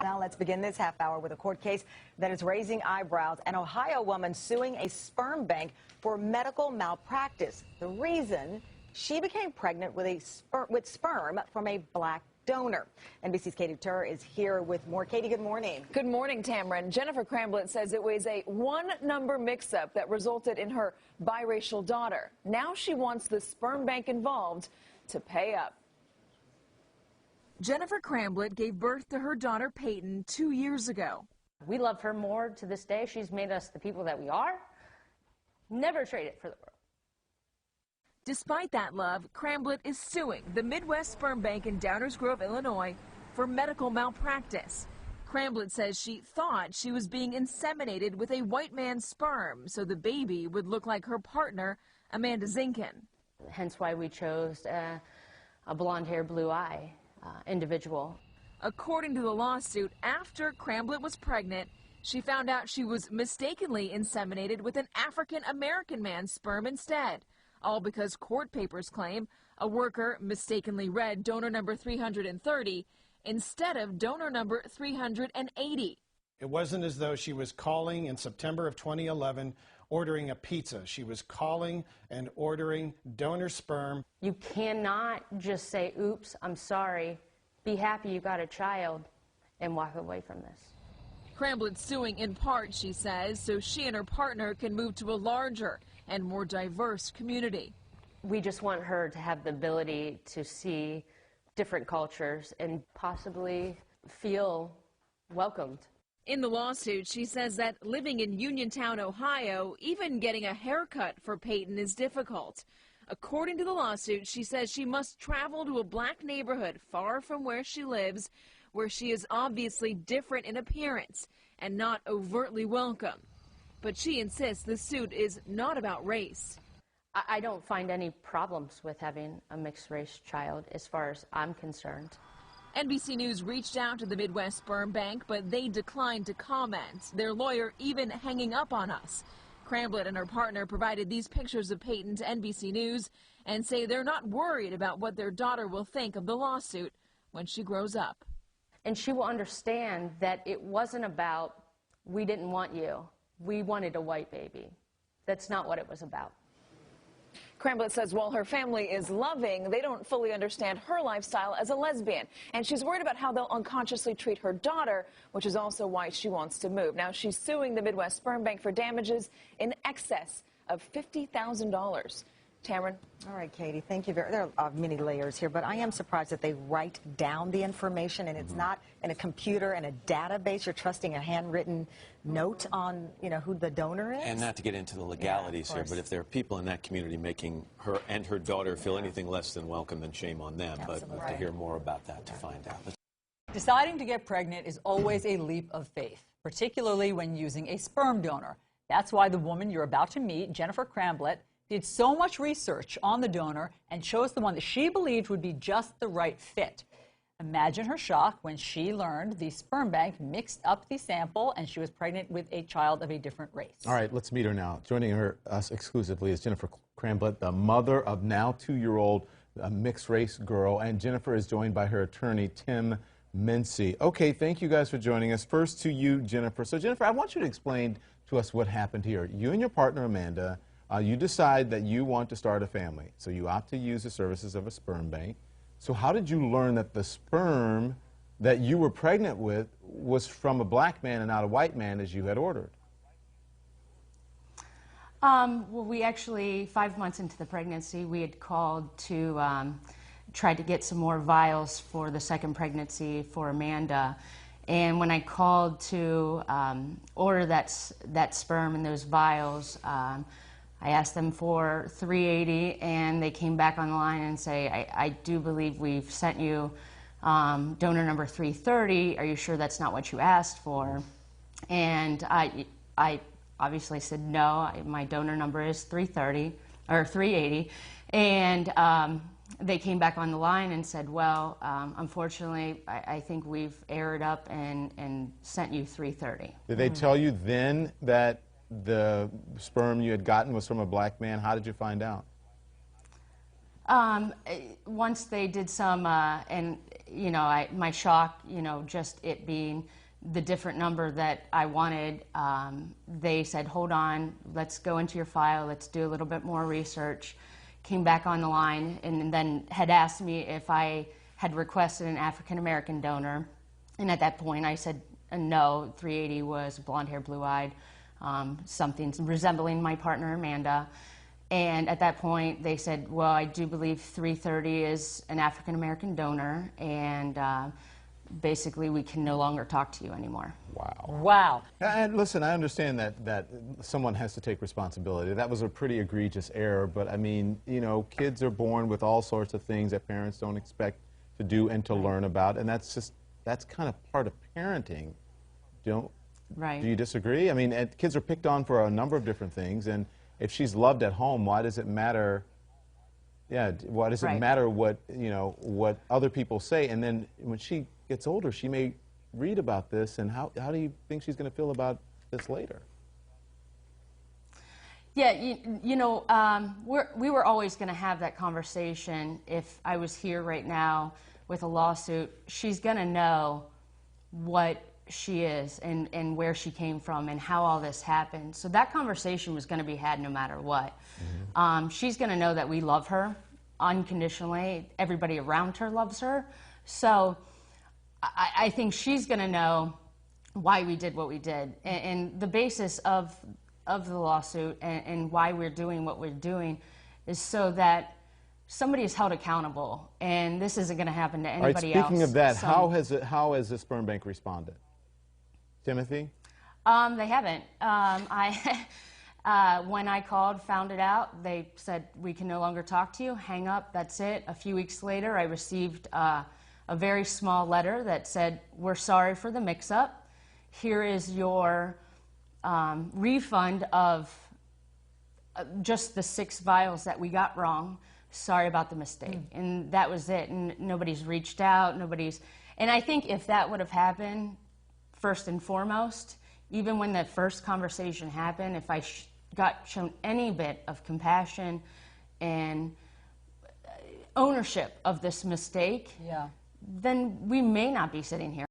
Now let's begin this half hour with a court case that is raising eyebrows. An Ohio woman suing a sperm bank for medical malpractice. The reason, she became pregnant with sperm from a black donor. NBC's Katie Turr is here with more. Katie, good morning. Good morning, Tamron. Jennifer Cramblett says it was a one-number mix-up that resulted in her biracial daughter. Now she wants the sperm bank involved to pay up. Jennifer Cramblett gave birth to her daughter Peyton 2 years ago. We love her more to this day. She's made us the people that we are. Never trade it for the world. Despite that love, Cramblett is suing the Midwest Sperm Bank in Downers Grove, Illinois, for medical malpractice. Cramblett says she thought she was being inseminated with a white man's sperm, so the baby would look like her partner, Amanda Zinkin. Hence why we chose a blonde-haired, blue-eye individual. According to the lawsuit, after Cramblett was pregnant, she found out she was mistakenly inseminated with an African-American man's sperm instead. All because court papers claim a worker mistakenly read donor number 330 instead of donor number 380. It wasn't as though she was calling in September of 2011 ordering a pizza. She was calling and ordering donor sperm. You cannot just say, oops, I'm sorry, be happy you got a child, and walk away from this. Cramblett's suing in part, she says, so she and her partner can move to a larger and more diverse community. We just want her to have the ability to see different cultures and possibly feel welcomed. In the lawsuit, she says that living in Uniontown, Ohio, even getting a haircut for Peyton is difficult. According to the lawsuit, she says she must travel to a black neighborhood far from where she lives, where she is obviously different in appearance and not overtly welcome. But she insists the suit is not about race. I don't find any problems with having a mixed-race child as far as I'm concerned. NBC News reached out to the Midwest Sperm Bank, but they declined to comment, their lawyer even hanging up on us. Cramblett and her partner provided these pictures of Peyton to NBC News and say they're not worried about what their daughter will think of the lawsuit when she grows up. And she will understand that it wasn't about, we didn't want you, we wanted a white baby. That's not what it was about. Cramblett says while her family is loving, they don't fully understand her lifestyle as a lesbian. And she's worried about how they'll unconsciously treat her daughter, which is also why she wants to move. Now, she's suing the Midwest Sperm Bank for damages in excess of $50,000. Tamron? All right, Katie, thank you. There are many layers here, but I am surprised that they write down the information and it's not in a computer and a database. You're trusting a handwritten note on, who the donor is. And not to get into the legalities here, but if there are people in that community making her and her daughter feel anything less than welcome, then shame on them. Absolutely. But we'll have to hear more about that to find out. Deciding to get pregnant is always a leap of faith, particularly when using a sperm donor. That's why the woman you're about to meet, Jennifer Cramblett, did so much research on the donor and chose the one that she believed would be just the right fit. Imagine her shock when she learned the sperm bank mixed up the sample and she was pregnant with a child of a different race. All right, let's meet her now. Joining us exclusively is Jennifer Cramblett, the mother of now 2-year-old mixed-race girl, and Jennifer is joined by her attorney, Tim Mincy. Okay, thank you guys for joining us. First to you, Jennifer. So, Jennifer, I want you to explain to us what happened here. You and your partner, Amanda, you decide that you want to start a family, so you opt to use the services of a sperm bank. So how did you learn that the sperm that you were pregnant with was from a black man and not a white man as you had ordered? Well, we actually, 5 months into the pregnancy, we had called to try to get some more vials for the second pregnancy for Amanda. And when I called to order that sperm and those vials, I asked them for 380, and they came back on the line and say, I do believe we've sent you donor number 330. Are you sure that's not what you asked for? And I obviously said no. My donor number is 330 or 380, and they came back on the line and said, well, unfortunately, I think we've aired up and sent you 330. Did they tell you then that the sperm you had gotten was from a black man? How did you find out? Once they did some, and you know, my shock, you know, just it being the different number that I wanted, they said, hold on, let's go into your file, let's do a little bit more research. Came back on the line and then had asked me if I had requested an African-American donor. And at that point I said no. 380 was blonde-haired, blue-eyed, something resembling my partner Amanda. And at that point they said, well, I do believe 330 is an African-American donor, and basically we can no longer talk to you anymore. Wow. Wow. And listen, I understand that someone has to take responsibility. That was a pretty egregious error, but I mean, you know, kids are born with all sorts of things that parents don't expect to do and to learn about, and that's kind of part of parenting. Do you disagree? I mean, kids are picked on for a number of different things, and if she's loved at home, why does it matter? Yeah, why does it matter what, you know, what other people say? And then when she gets older, she may read about this, and how do you think she's going to feel about this later? Yeah, you know, we were always going to have that conversation. If I was here right now with a lawsuit, she's going to know what she is and where she came from and how all this happened. So that conversation was going to be had no matter what. Mm-hmm. She's going to know that we love her unconditionally. Everybody around her loves her. So I think she's going to know why we did what we did. And the basis of the lawsuit and why we're doing what we're doing is so that somebody is held accountable. And this isn't going to happen to anybody else. Speaking of that, how has the sperm bank responded? Timothy? They haven't. When I called, found it out, they said, we can no longer talk to you, hang up, that's it. A few weeks later, I received a very small letter that said, we're sorry for the mix-up. Here is your refund of just the 6 vials that we got wrong. Sorry about the mistake. And that was it. And nobody's reached out, and I think if that would have happened, first and foremost, even when the first conversation happened, if I got shown any bit of compassion and ownership of this mistake, then we may not be sitting here.